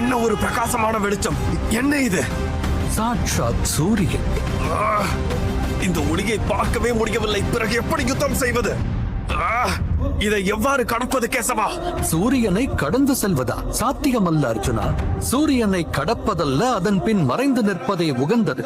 என்ன ஒரு பிரகாசமான வெளிச்சம்! என்ன இது? சாட்சாத் சூரியன். இந்த ஒளியை பார்க்கவே முடியவில்லை. பிறகு எப்படி யுத்தம் செய்வது? இதை எவ்வாறு கடப்பது கேசவா? சூரியனை கடந்து செல்வதா? சாத்தியமல்ல அர்ஜுனா. சூரியனை கடப்பதல்ல, அதன் பின் மறைந்து நிற்பதே உகந்தது.